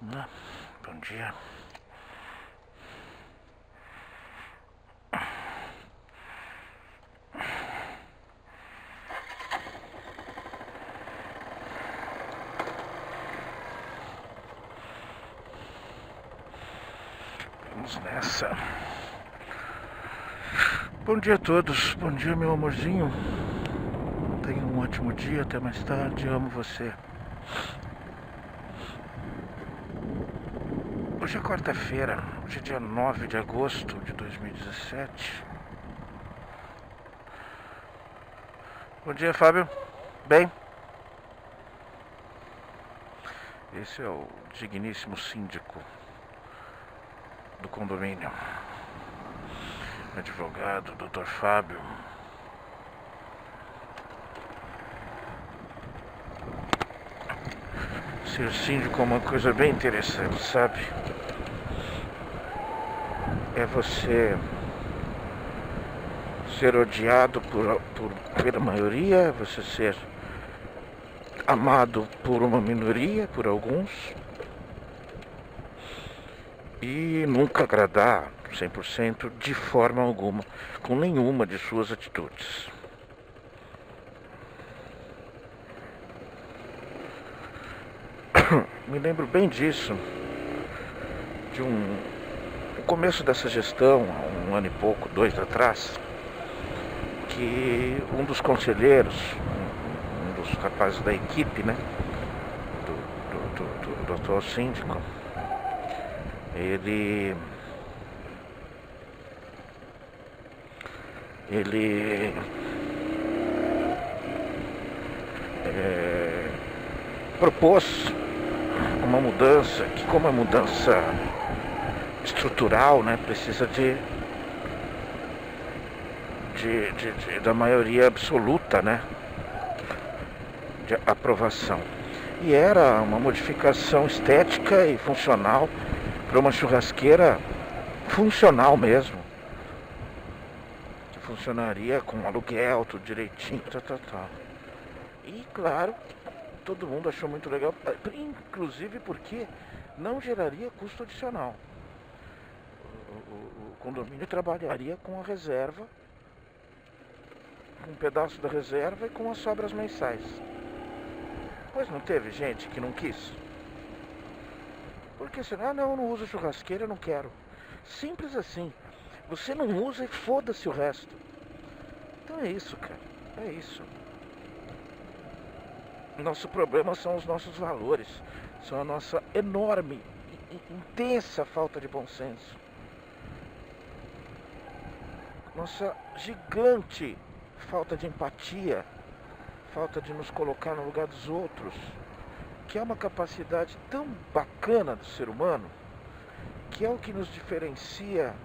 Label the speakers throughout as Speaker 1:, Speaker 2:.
Speaker 1: né? Bom dia. Vamos nessa. Bom dia a todos. Bom dia, meu amorzinho. Tenha um ótimo dia. Até mais tarde. Amo você. Hoje é quarta-feira. Hoje é dia 9 de agosto de 2017. Bom dia, Fábio. Bem? Esse é o digníssimo síndico do condomínio. Advogado, Dr. Fábio. Ser síndico é uma coisa bem interessante, sabe? É você ser odiado pela maioria, é você ser amado por uma minoria, por alguns, e nunca agradar 100% de forma alguma, com nenhuma de suas atitudes. Me lembro bem disso, no começo dessa gestão, há um ano e pouco, 2 atrás, que um dos conselheiros, um dos rapazes da equipe, né, do atual síndico, ele propôs uma mudança que, como é mudança estrutural, né, precisa da maioria absoluta, né, de aprovação. E era uma modificação estética e funcional para uma churrasqueira funcional mesmo, que funcionaria com aluguel, tudo direitinho, tal. E claro, todo mundo achou muito legal, inclusive porque não geraria custo adicional. O condomínio trabalharia com a reserva, com um pedaço da reserva e com as sobras mensais. Pois não teve gente que não quis? Porque senão, não, eu não uso churrasqueira, eu não quero. Simples assim. Você não usa e foda-se o resto. Então é isso, cara. É isso. Nosso problema são os nossos valores. São a nossa enorme, intensa falta de bom senso. Nossa gigante falta de empatia. Falta de nos colocar no lugar dos outros. Que é uma capacidade tão bacana do ser humano, que é o que nos diferencia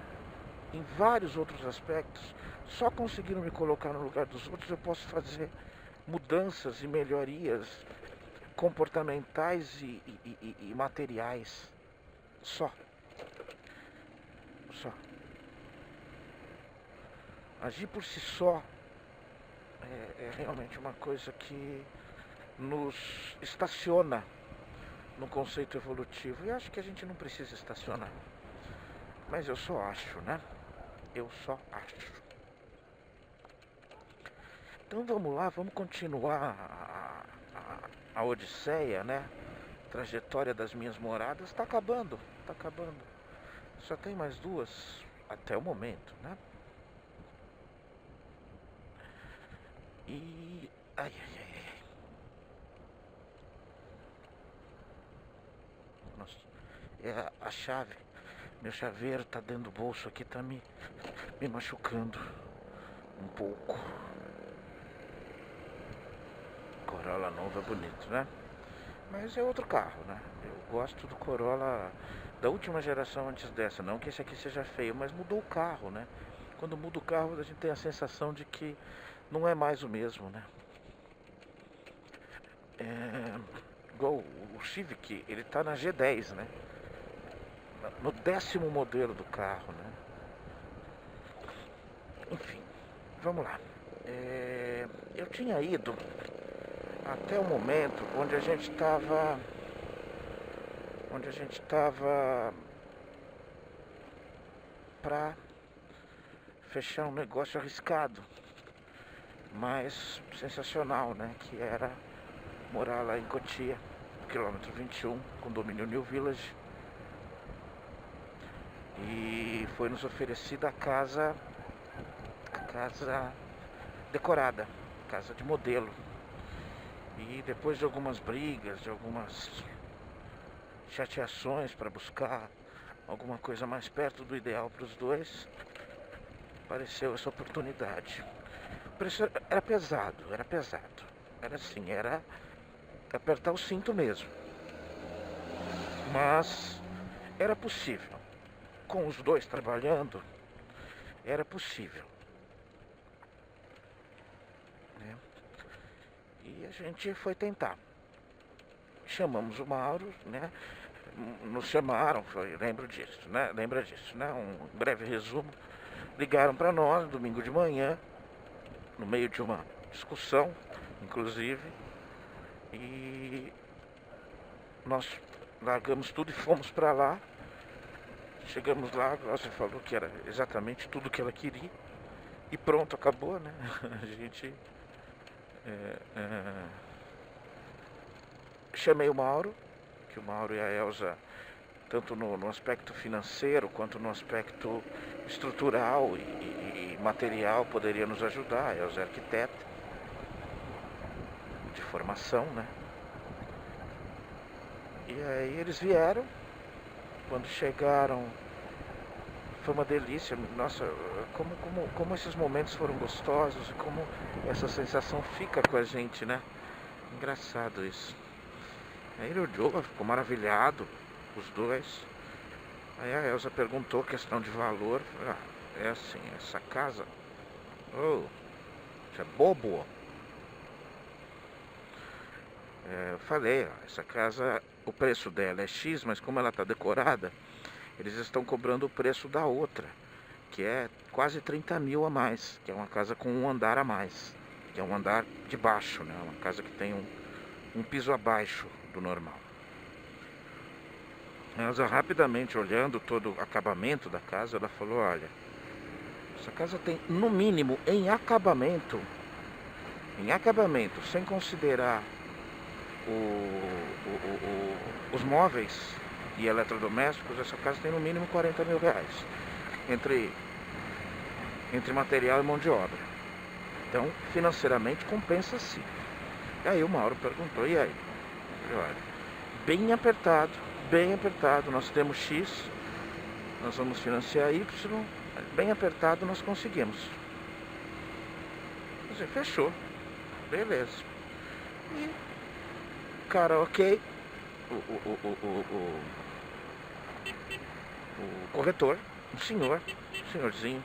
Speaker 1: em vários outros aspectos. Só conseguindo me colocar no lugar dos outros eu posso fazer mudanças e melhorias comportamentais e materiais. Só. Agir por si só é realmente uma coisa que nos estaciona no conceito evolutivo. E acho que a gente não precisa estacionar. Mas eu só acho, né? Eu só acho. Então vamos lá, vamos continuar a odisseia, né? A trajetória das minhas moradas tá acabando. Só tem mais 2 até o momento, né? E... Ai. Nossa, é a chave. Meu chaveiro tá dentro do bolso aqui, tá me machucando um pouco. Corolla novo é bonito, né? Mas é outro carro, né? Eu gosto do Corolla da última geração antes dessa. Não que esse aqui seja feio, mas mudou o carro, né? Quando muda o carro, a gente tem a sensação de que não é mais o mesmo, né? Igual o Civic, ele tá na G10, né? No 10º modelo do carro, né? Enfim, vamos lá. Eu tinha ido até o momento onde a gente estava onde a gente estava para fechar um negócio arriscado, mas sensacional, né? Que era morar lá em Cotia, quilômetro 21, condomínio New Village. E foi nos oferecida a casa decorada, casa de modelo. E depois de algumas brigas, de algumas chateações para buscar alguma coisa mais perto do ideal para os dois, apareceu essa oportunidade. O preço era pesado. Era assim, era apertar o cinto mesmo. Mas era possível. Com os dois trabalhando, era possível. Né? E a gente foi tentar. Chamamos o Mauro, né? Nos chamaram, lembra disso, né? Um breve resumo. Ligaram para nós domingo de manhã, no meio de uma discussão, inclusive, e nós largamos tudo e fomos para lá. Chegamos lá, a Glaucia falou que era exatamente tudo que ela queria e pronto, acabou, né? A gente chamei o Mauro, que o Mauro e a Elza, tanto no aspecto financeiro quanto no aspecto estrutural e material, poderia nos ajudar. A Elza é arquiteta de formação, né? E aí eles vieram. Quando chegaram, foi uma delícia. Nossa, como esses momentos foram gostosos e como essa sensação fica com a gente, né? Engraçado isso. Aí ele olhou, ficou maravilhado, os dois. Aí a Elza perguntou questão de valor. É assim, essa casa... Oh, você é bobo? Eu falei, essa casa, o preço dela é X, mas como ela está decorada, eles estão cobrando o preço da outra, que é quase 30 mil a mais, que é uma casa com um andar a mais, que é um andar de baixo, né? Uma casa que tem um piso abaixo do normal. Elza, rapidamente olhando todo o acabamento da casa, ela falou, olha, essa casa tem, no mínimo, em acabamento, sem considerar os móveis e eletrodomésticos, essa casa tem no mínimo 40 mil reais entre material e mão de obra. Então, financeiramente, compensa sim. E aí o Mauro perguntou, e aí? Eu falei, olha, bem apertado, nós temos X, nós vamos financiar Y, bem apertado nós conseguimos. Você fechou, beleza. E cara, ok, o corretor, um senhorzinho.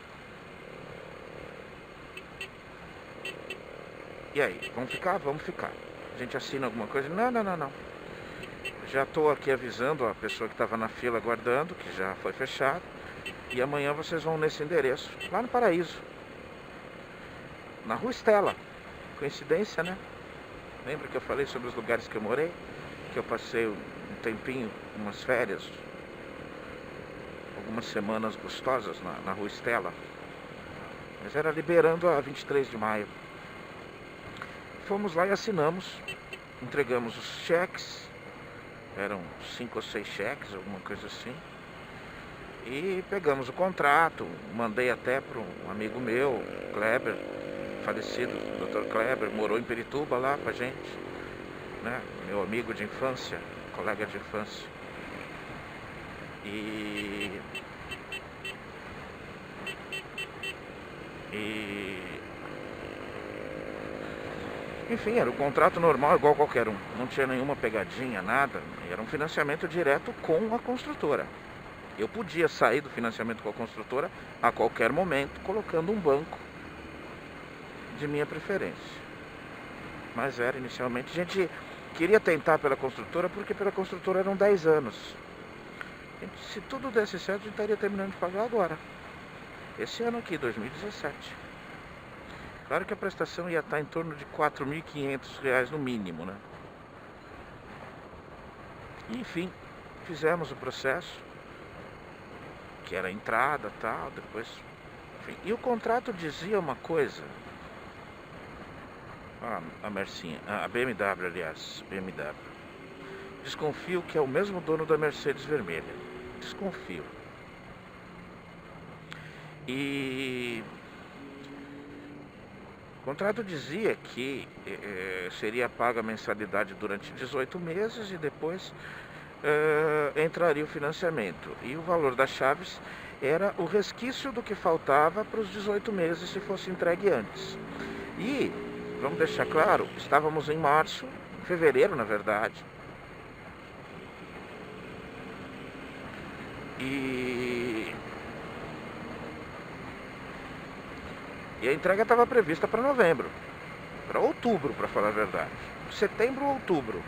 Speaker 1: E aí, vamos ficar? Vamos ficar. A gente assina alguma coisa? Não. Já estou aqui avisando a pessoa que estava na fila aguardando, que já foi fechado. E amanhã vocês vão nesse endereço, lá no Paraíso. Na Rua Estela. Coincidência, né? Lembra que eu falei sobre os lugares que eu morei? Que eu passei um tempinho, umas férias, algumas semanas gostosas na Rua Estela. Mas era liberando a 23 de maio. Fomos lá e assinamos. Entregamos os cheques. Eram 5 ou 6 cheques, alguma coisa assim. E pegamos o contrato. Mandei até para um amigo meu, Kleber, falecido, Dr. Kleber, morou em Pirituba lá com a gente, né? Meu amigo de infância, colega de infância. Enfim, era um contrato normal, igual qualquer um. Não tinha nenhuma pegadinha, nada. Era um financiamento direto com a construtora. Eu podia sair do financiamento com a construtora a qualquer momento, colocando um banco de minha preferência. Mas era inicialmente, a gente queria tentar pela construtora, porque pela construtora eram 10 anos. Se tudo desse certo, a gente estaria terminando de pagar agora. Esse ano aqui, 2017. Claro que a prestação ia estar em torno de R$ 4.500 no mínimo, né? Enfim, fizemos o processo, que era a entrada e tal, depois... Enfim, e o contrato dizia uma coisa... a Mercinha, a BMW, aliás, BMW. Desconfio que é o mesmo dono da Mercedes vermelha. Desconfio. E... o contrato dizia que seria paga a mensalidade durante 18 meses e depois entraria o financiamento. E o valor das chaves era o resquício do que faltava para os 18 meses se fosse entregue antes. E, vamos deixar claro, estávamos em março, fevereiro na verdade. E a entrega estava prevista para novembro, para outubro, para falar a verdade. Setembro ou outubro?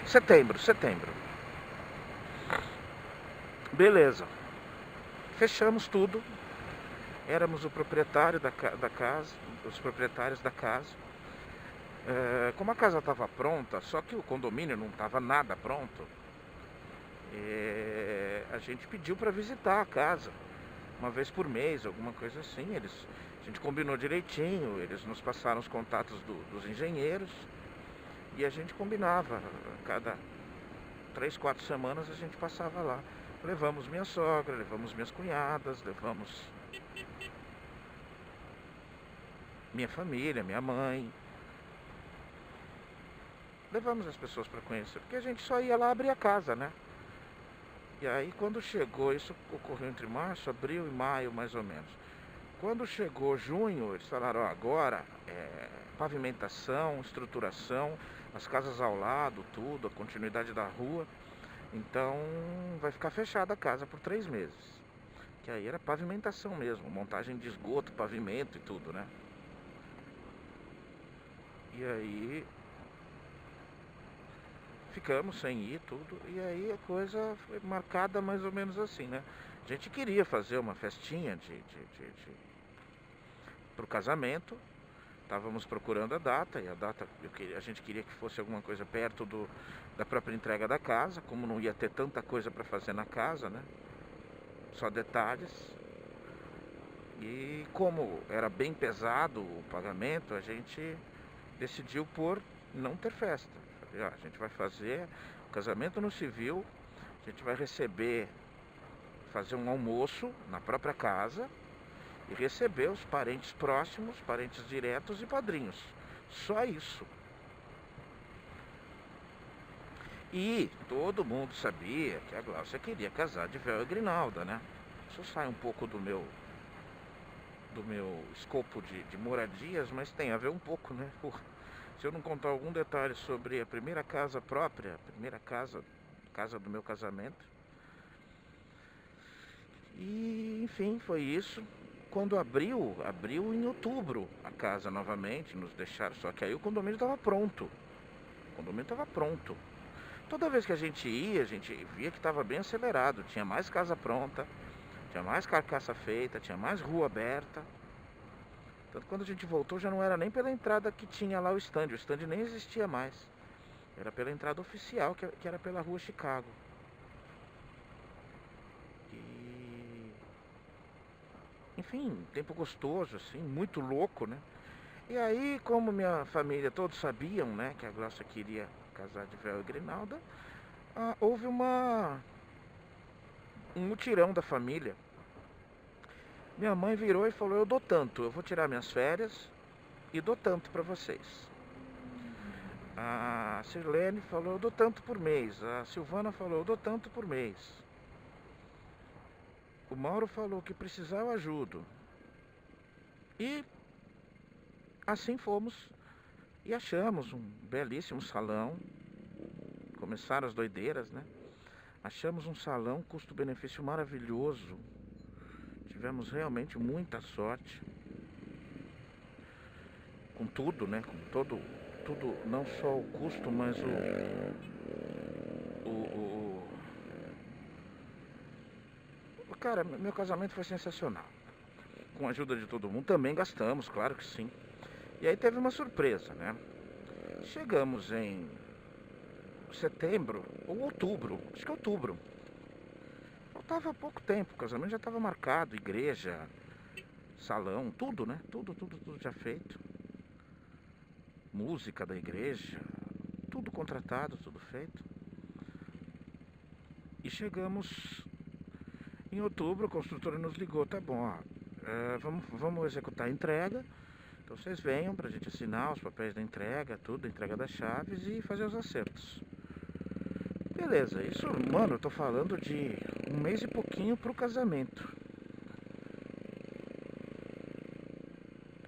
Speaker 1: Setembro. Beleza. Fechamos tudo. Éramos o proprietário da casa, os proprietários da casa. Como a casa estava pronta, só que o condomínio não estava nada pronto, a gente pediu para visitar a casa uma vez por mês, alguma coisa assim. A gente combinou direitinho, eles nos passaram os contatos dos engenheiros e a gente combinava. Cada 3, 4 semanas a gente passava lá. Levamos minha sogra, levamos minhas cunhadas, levamos minha família, minha mãe. Levamos as pessoas para conhecer, porque a gente só ia lá abrir a casa, né? E aí quando chegou, isso ocorreu entre março, abril e maio mais ou menos. Quando chegou junho, eles falaram, agora pavimentação, estruturação, as casas ao lado, tudo, a continuidade da rua. Então vai ficar fechada a casa por 3 meses. Que aí era pavimentação mesmo, montagem de esgoto, pavimento e tudo, né? E aí ficamos sem ir, tudo. E aí a coisa foi marcada mais ou menos assim, né? A gente queria fazer uma festinha pro casamento. Estávamos procurando a data, e a data a gente queria que fosse alguma coisa perto da própria entrega da casa, como não ia ter tanta coisa para fazer na casa, né? Só detalhes. E como era bem pesado o pagamento, a gente decidiu por não ter festa. A gente vai fazer o casamento no civil, a gente vai fazer um almoço na própria casa e receber os parentes próximos, parentes diretos e padrinhos. Só isso. E todo mundo sabia que a Gláucia queria casar de véu e grinalda, né? Isso sai um pouco do meu escopo de moradias, mas tem a ver um pouco, né? Se eu não contar algum detalhe sobre a primeira casa própria, a primeira casa do meu casamento. E, enfim, foi isso. Quando abriu em outubro a casa novamente, nos deixaram, só que aí o condomínio estava pronto. Toda vez que a gente ia, a gente via que estava bem acelerado, tinha mais casa pronta, tinha mais carcaça feita, tinha mais rua aberta. Tanto que quando a gente voltou já não era nem pela entrada que tinha lá o stand nem existia mais. Era pela entrada oficial, que era pela rua Chicago. Enfim, tempo gostoso, assim, muito louco, né? E aí, como minha família, todos sabiam, né, que a Gláucia queria casar de véu e grinalda, houve um mutirão da família. Minha mãe virou e falou, eu dou tanto, eu vou tirar minhas férias e dou tanto para vocês. A Sirlene falou, eu dou tanto por mês. A Silvana falou, eu dou tanto por mês. O Mauro falou que precisar eu ajudo. E assim fomos e achamos um belíssimo salão. Começaram as doideiras, né? Achamos um salão, custo-benefício maravilhoso. Tivemos realmente muita sorte. Com tudo, né? Com tudo, não só o custo, mas Cara, meu casamento foi sensacional. Com a ajuda de todo mundo, também gastamos, claro que sim. E aí teve uma surpresa, né? Chegamos em setembro ou outubro, acho que outubro. Faltava pouco tempo, o casamento já estava marcado, igreja, salão, tudo, né? Tudo já feito. Música da igreja, tudo contratado, tudo feito. E chegamos em outubro, a construtora nos ligou, tá bom, ó, vamos executar a entrega. Então vocês venham pra gente assinar os papéis da entrega, tudo, a entrega das chaves e fazer os acertos. Beleza, isso, mano, eu tô falando de um mês e pouquinho pro casamento.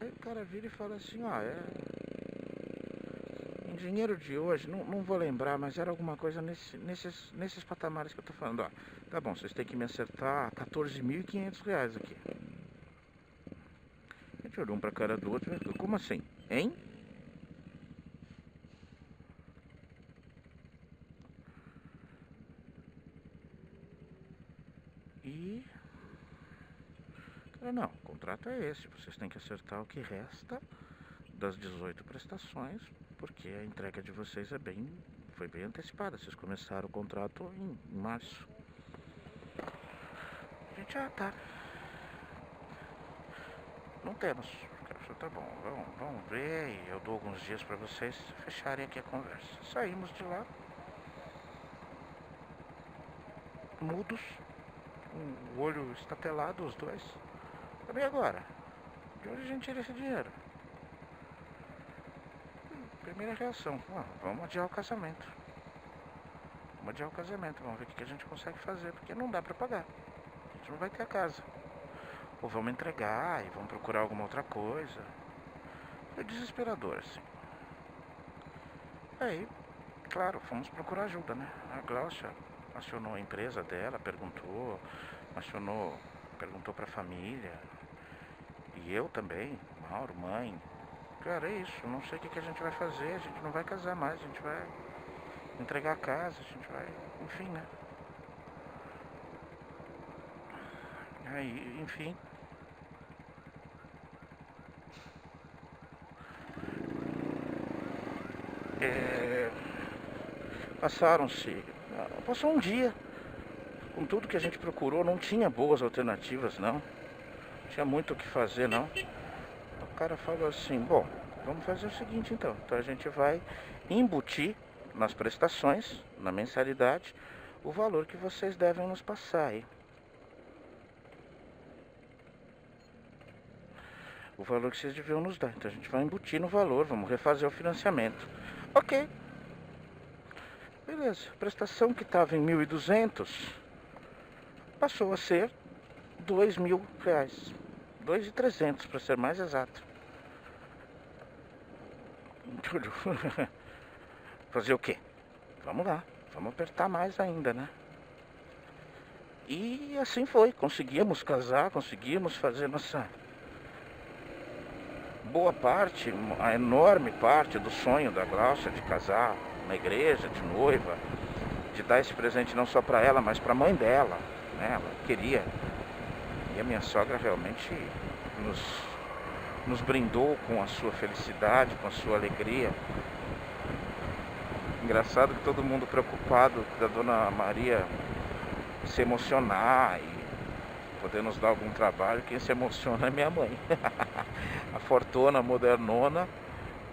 Speaker 1: Aí o cara vira e fala assim, engenheiro de hoje, não vou lembrar, mas era alguma coisa nesses patamares que eu tô falando, ó. Tá bom, vocês têm que me acertar R$14.500 aqui. A gente olhou um pra cara do outro, como assim? Hein? E... não, o contrato é esse, vocês têm que acertar o que resta das 18 prestações, porque a entrega de vocês foi bem antecipada, vocês começaram o contrato em março. A gente, tá. Não temos. Tá bom, vamos ver e eu dou alguns dias para vocês fecharem aqui a conversa. Saímos de lá, mudos, o olho estatelado, os dois. Também agora, de onde a gente tira esse dinheiro? Primeira reação, vamos adiar o casamento. Vamos ver o que a gente consegue fazer, porque não dá para pagar. A gente não vai ter a casa. Ou vamos entregar e vamos procurar alguma outra coisa. É desesperador, assim. Aí, claro, fomos procurar ajuda, né? A Glaucia acionou a empresa dela, perguntou pra família. E eu também, Mauro, mãe. Cara, é isso, não sei o que a gente vai fazer, a gente não vai casar mais, a gente vai entregar a casa, a gente vai, enfim, né? Aí, enfim. Passou um dia. Com tudo que a gente procurou, não tinha boas alternativas, não. Não tinha muito o que fazer, não. O cara falou assim, bom, vamos fazer o seguinte então. Então a gente vai embutir nas prestações, na mensalidade, o valor que vocês devem nos passar aí. O valor que vocês deviam nos dar. Então a gente vai embutir no valor, vamos refazer o financiamento. Ok. Beleza. A prestação que estava em 1.200 passou a ser R$2.000. 2.300 para ser mais exato. Fazer o quê? Vamos lá. Vamos apertar mais ainda, né? E assim foi. Conseguimos casar, conseguimos fazer nossa boa parte, a enorme parte do sonho da Glaucia de casar na igreja, de noiva, de dar esse presente não só para ela, mas para a mãe dela, né? Ela queria. E a minha sogra realmente nos brindou com a sua felicidade, com a sua alegria. Engraçado que todo mundo preocupado da Dona Maria se emocionar e poder nos dar algum trabalho. Quem se emociona é minha mãe. A fortuna modernona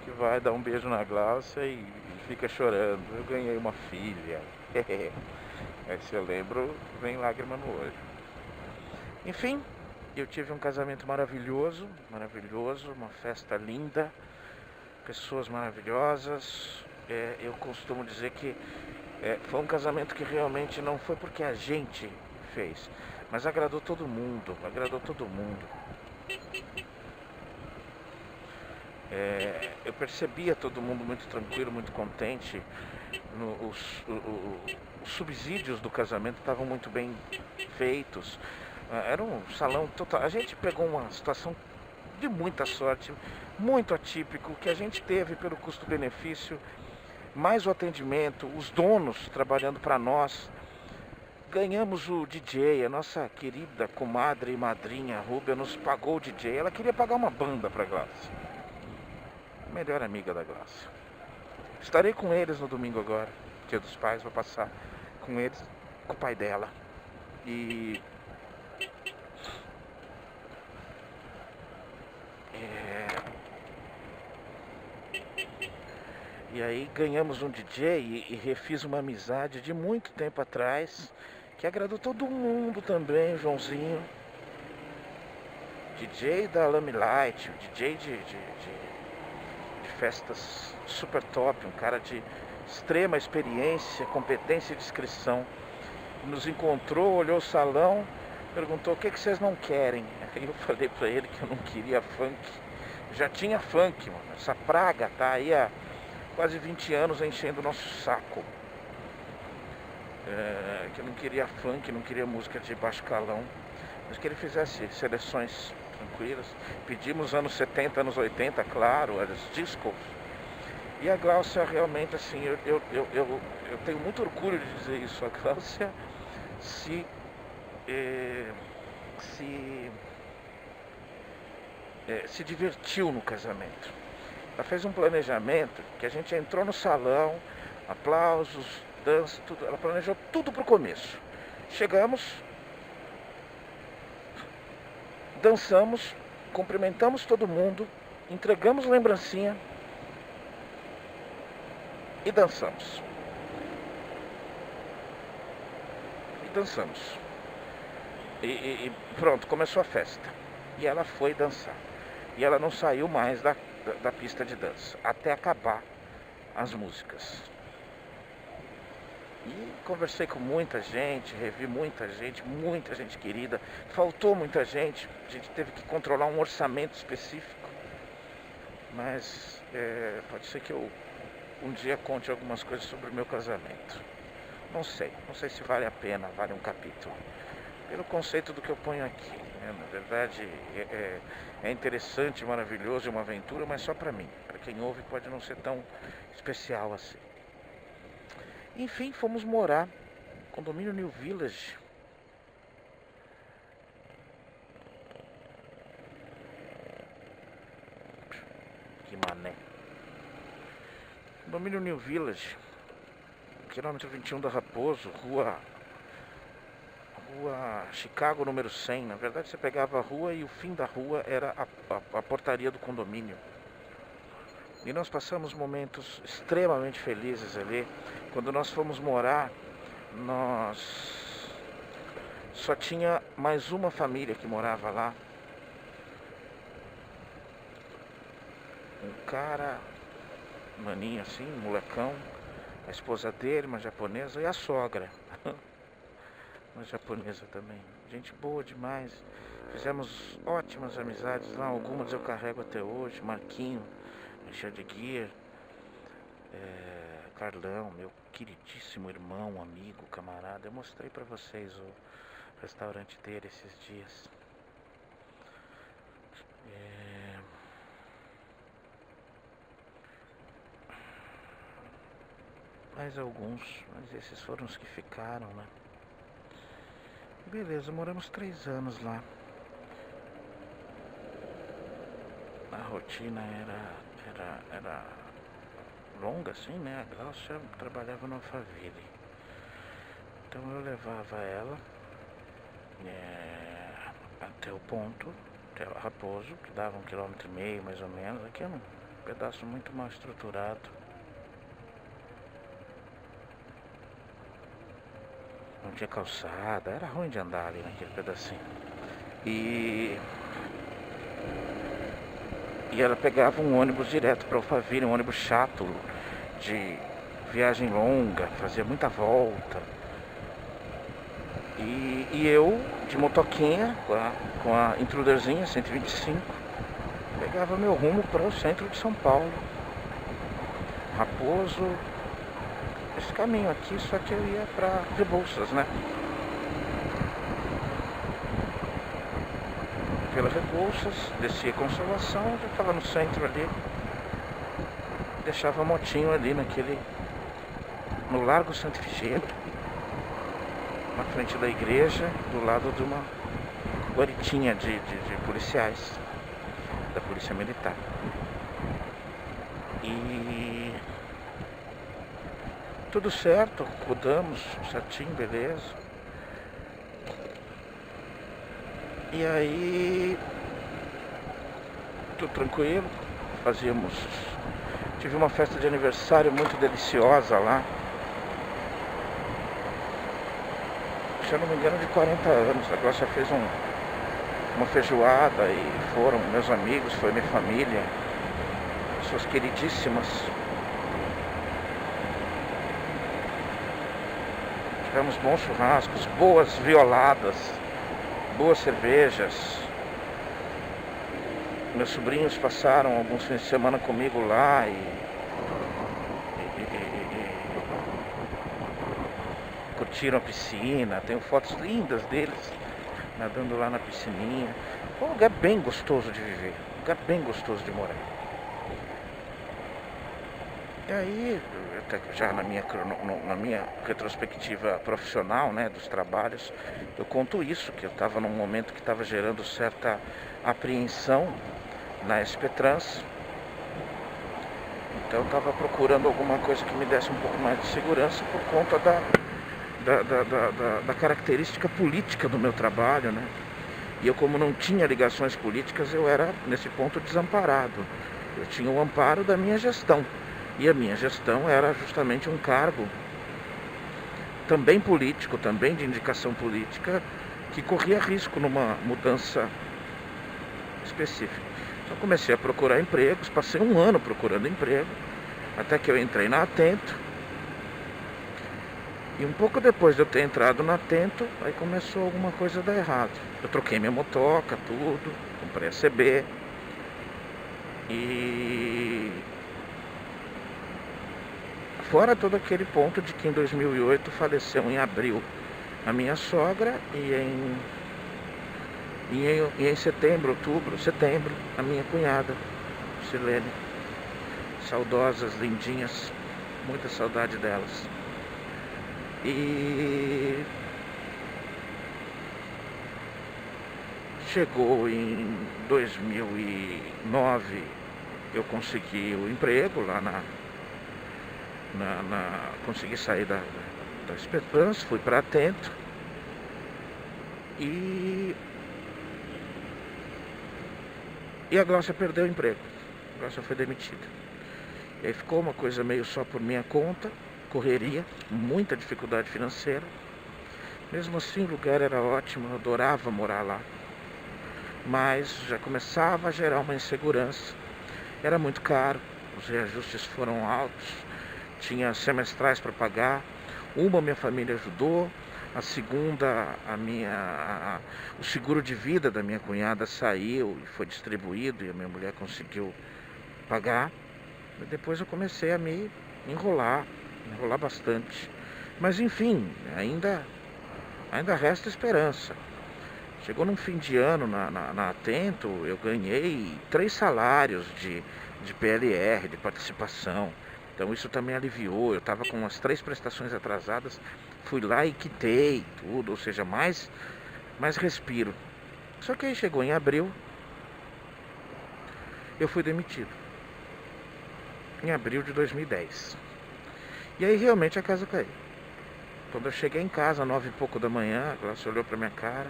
Speaker 1: que vai dar um beijo na Glaucia e fica chorando. Eu ganhei uma filha. Aí se eu lembro, vem lágrima no olho. Enfim, eu tive um casamento maravilhoso, uma festa linda, pessoas maravilhosas. Eu costumo dizer que foi um casamento que realmente não foi porque a gente fez, mas agradou todo mundo. Eu percebia todo mundo muito tranquilo, muito contente. Os subsídios do casamento estavam muito bem feitos. Era um salão total. A gente pegou uma situação de muita sorte, muito atípico, que a gente teve pelo custo-benefício, mais o atendimento, os donos trabalhando para nós. Ganhamos o DJ, a nossa querida comadre e madrinha Rúbia nos pagou o DJ. Ela queria pagar uma banda para Glaucia, a melhor amiga da Glaucia. Estarei com eles no domingo agora. Dia dos Pais, vou passar com eles, com o pai dela. E E aí ganhamos um DJ e refiz uma amizade de muito tempo atrás, que agradou todo mundo também, Joãozinho. DJ da Lame Light, DJ de festas super top, um cara de extrema experiência, competência e discrição. Nos encontrou, olhou o salão, perguntou: o que vocês não querem? Aí eu falei pra ele que eu não queria funk. Já tinha funk, mano. Essa praga tá aí há quase 20 anos enchendo o nosso saco. Que eu não queria funk, não queria música de baixo calão, mas que ele fizesse seleções tranquilas. Pedimos anos 70, anos 80, claro, os discos. E a Gláucia realmente, assim, eu tenho muito orgulho de dizer isso. A Gláucia se divertiu no casamento. Ela fez um planejamento que a gente entrou no salão, aplausos, dança, tudo. Ela planejou tudo pro começo. Chegamos, dançamos, cumprimentamos todo mundo, entregamos lembrancinha e dançamos. E pronto, começou a festa. E ela foi dançar. E ela não saiu mais da pista de dança até acabar as músicas. E conversei com muita gente, revi muita gente querida. Faltou muita gente, a gente teve que controlar um orçamento específico. Mas pode ser que eu um dia conte algumas coisas sobre o meu casamento. Não sei se vale a pena, vale um capítulo. Pelo conceito do que eu ponho aqui, né? Na verdade é interessante, maravilhoso, é uma aventura, mas só pra mim. Para quem ouve pode não ser tão especial assim. Enfim, fomos morar no condomínio New Village. Que mané. Condomínio New Village, quilômetro 21 da Raposo, rua Chicago número 100. Na verdade você pegava a rua e o fim da rua era a portaria do condomínio. E nós passamos momentos extremamente felizes ali. Quando nós fomos morar, nós só tinha mais uma família que morava lá. Um cara, maninho assim, molecão, a esposa dele, uma japonesa, e a sogra. Uma japonesa também. Gente boa demais. Fizemos ótimas amizades lá, algumas eu carrego até hoje. Marquinho, Richard Guia, Carlão, meu queridíssimo irmão, amigo, camarada. Eu mostrei pra vocês o restaurante dele esses dias. Mais alguns, mas esses foram os que ficaram, né? Beleza, moramos 3 anos lá. A rotina era longa assim, né? A Gláucia trabalhava no Alphaville. Então eu levava ela até o ponto, até o Raposo, que dava 1,5 km mais ou menos. Aqui é um pedaço muito mal estruturado. Não tinha calçada, era ruim de andar ali naquele pedacinho. E ela pegava um ônibus direto para Alphaville, um ônibus chato, de viagem longa, fazia muita volta. E eu, de motoquinha, com a Intruderzinha 125, pegava meu rumo para o centro de São Paulo. Raposo, esse caminho aqui, só que eu ia para Rebouças, né? Pela Rebouças, descia Consolação, já estava no centro ali. Deixava a motinho ali no Largo Santa Efigênia, na frente da igreja, do lado de uma guaritinha de policiais, da Polícia Militar. Tudo certo, mudamos certinho, beleza. E aí, tudo tranquilo. Tive uma festa de aniversário muito deliciosa lá. Se eu não me engano, de 40 anos. Agora já fez uma feijoada e foram meus amigos, foi minha família, pessoas queridíssimas. Tivemos bons churrascos, boas violadas, boas cervejas. Meus sobrinhos passaram alguns fins de semana comigo lá e curtiram a piscina. Tenho fotos lindas deles nadando lá na piscininha. É um lugar bem gostoso de viver, um lugar bem gostoso de morar. E aí, até já na minha retrospectiva profissional, né, dos trabalhos, eu conto isso, que eu estava num momento que estava gerando certa apreensão na SP Trans. Então eu estava procurando alguma coisa que me desse um pouco mais de segurança por conta da característica política do meu trabalho, né? E eu, como não tinha ligações políticas, eu era, nesse ponto, desamparado. Eu tinha o amparo da minha gestão. E a minha gestão era justamente um cargo também político, também de indicação política, que corria risco numa mudança específica. Então comecei a procurar empregos, passei um ano procurando emprego, até que eu entrei na Atento. E um pouco depois de eu ter entrado na Atento, aí começou alguma coisa a dar errado. Eu troquei minha motoca, tudo, comprei a CB. E fora todo aquele ponto de que em 2008 faleceu em abril a minha sogra e em setembro, a minha cunhada, Silene. Saudosas, lindinhas, muita saudade delas. E chegou em 2009, eu consegui o emprego lá consegui sair da SP Trans, fui para Atento e a Glócia perdeu o emprego. A Glócia foi demitida. E aí ficou uma coisa meio só por minha conta, correria, muita dificuldade financeira. Mesmo assim o lugar era ótimo, eu adorava morar lá. Mas já começava a gerar uma insegurança. Era muito caro, os reajustes foram altos, tinha semestrais para pagar. Uma minha família ajudou, a segunda, o seguro de vida da minha cunhada saiu e foi distribuído e a minha mulher conseguiu pagar. E depois eu comecei a me enrolar bastante. Mas enfim, ainda resta esperança. Chegou num fim de ano na Atento, eu ganhei 3 salários de PLR, de participação. Então isso também aliviou. Eu estava com umas 3 prestações atrasadas, fui lá e quitei tudo, ou seja, mais respiro. Só que aí chegou em abril, eu fui demitido. Em abril de 2010. E aí realmente a casa caiu. Quando eu cheguei em casa, 9 e pouco da manhã, ela se olhou pra minha cara.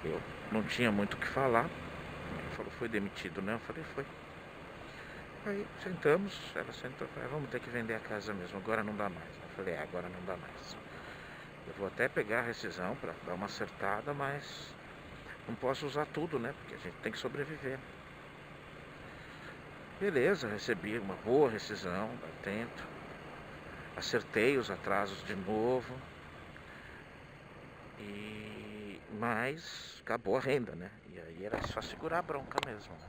Speaker 1: Eu não tinha muito o que falar. Ela falou, foi demitido, né? Eu falei, foi. Aí sentamos, ela sentou e falou, vamos ter que vender a casa mesmo, agora não dá mais. Eu falei, agora não dá mais. Eu vou até pegar a rescisão pra dar uma acertada, mas não posso usar tudo, né? Porque a gente tem que sobreviver. Beleza, recebi uma boa rescisão, Atento. Acertei os atrasos de novo. Mas acabou a renda, né? E aí era só segurar a bronca mesmo, né?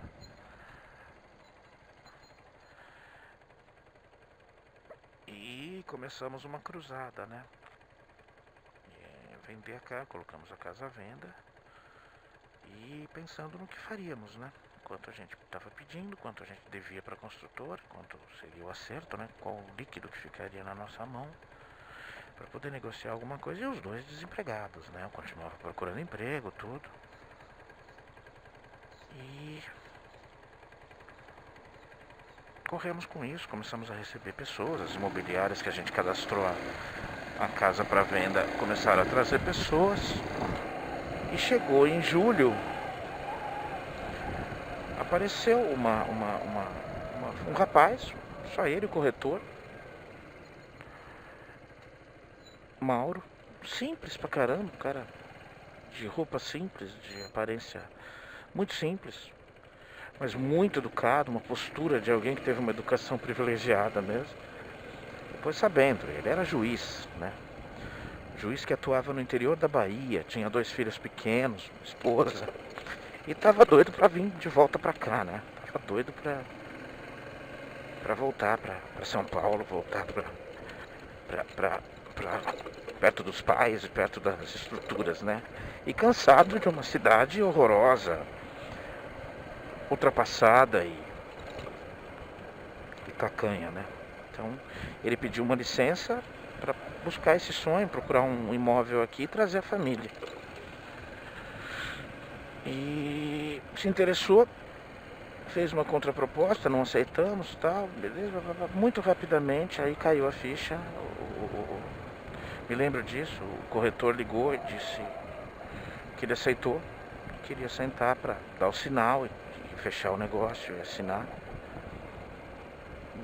Speaker 1: E começamos uma cruzada, né? Vender a casa, colocamos a casa à venda. E pensando no que faríamos, né? Quanto a gente estava pedindo, quanto a gente devia para a construtora, quanto seria o acerto, né? Qual o líquido que ficaria na nossa mão para poder negociar alguma coisa. E os dois desempregados, né? Eu continuava procurando emprego, tudo. E corremos com isso, começamos a receber pessoas, as imobiliárias que a gente cadastrou a casa para venda começaram a trazer pessoas. E chegou em julho, apareceu um rapaz, só ele, o corretor, Mauro, simples pra caramba, um cara de roupa simples, de aparência muito simples, mas muito educado, uma postura de alguém que teve uma educação privilegiada mesmo. Depois sabendo, ele era juiz, né? Juiz que atuava no interior da Bahia, tinha 2 filhos pequenos, uma esposa, e tava doido pra vir de volta pra cá, né? Tava doido pra voltar pra São Paulo, voltar pra perto dos pais e perto das estruturas, né? E cansado de uma cidade horrorosa, ultrapassada e tacanha, né? Então ele pediu uma licença para buscar esse sonho, procurar um imóvel aqui e trazer a família. E se interessou, fez uma contraproposta, não aceitamos, tal, beleza, muito rapidamente aí caiu a ficha. Me lembro disso, o corretor ligou e disse que ele aceitou, queria sentar para dar o sinal e fechar o negócio e assinar.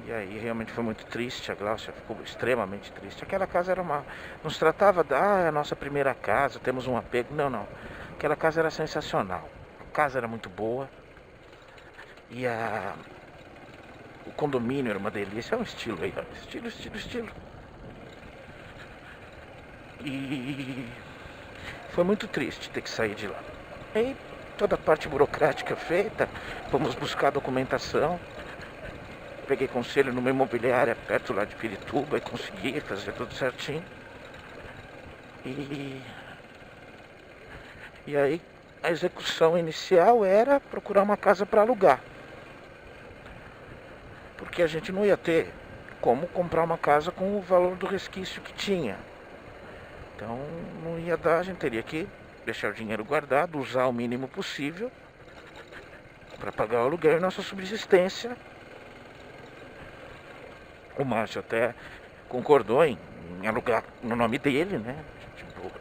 Speaker 1: E aí realmente foi muito triste, a Gláucia ficou extremamente triste. Aquela casa era não se tratava é a nossa primeira casa, temos um apego. Não. Aquela casa era sensacional. A casa era muito boa. E o condomínio era uma delícia. É um estilo aí, ó. Estilo. E foi muito triste ter que sair de lá. Aí toda a parte burocrática feita, fomos buscar documentação. Peguei conselho numa imobiliária perto lá de Pirituba e consegui fazer tudo certinho. E aí a execução inicial era procurar uma casa para alugar. Porque a gente não ia ter como comprar uma casa com o valor do resquício que tinha. Então não ia dar, a gente teria que deixar o dinheiro guardado, usar o mínimo possível para pagar o aluguel e nossa subsistência. O Márcio até concordou em alugar no nome dele, né? Tipo,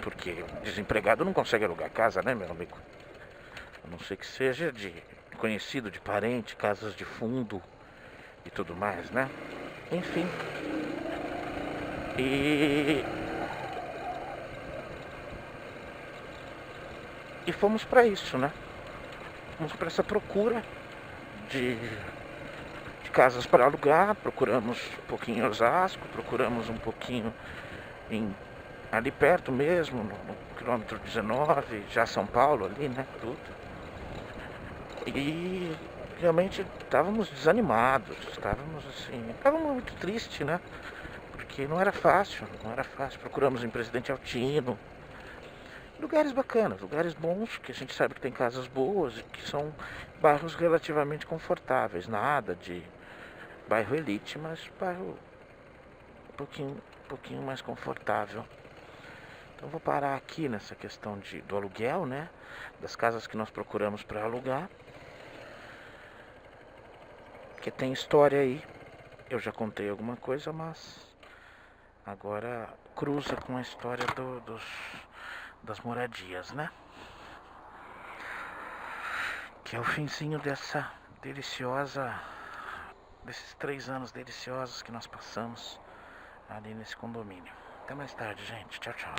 Speaker 1: porque desempregado não consegue alugar casa, né, meu amigo? A não ser que seja de conhecido, de parente, casas de fundo e tudo mais, né? Enfim. E fomos para isso, né? Fomos para essa procura de casas para alugar, procuramos um pouquinho em Osasco, procuramos um pouquinho ali perto mesmo, no quilômetro 19, já São Paulo ali, né, tudo. E realmente estávamos desanimados, estávamos muito tristes, né, porque não era fácil, procuramos em Presidente Altino, lugares bacanas, lugares bons, que a gente sabe que tem casas boas, que são bairros relativamente confortáveis, nada de bairro elite, mas bairro um pouquinho mais confortável. Então vou parar aqui nessa questão do aluguel, né? Das casas que nós procuramos para alugar. Porque tem história aí. Eu já contei alguma coisa, mas agora cruza com a história das moradias, né? Que é o finzinho desses 3 anos deliciosos que nós passamos ali nesse condomínio. Até mais tarde, gente. Tchau, tchau.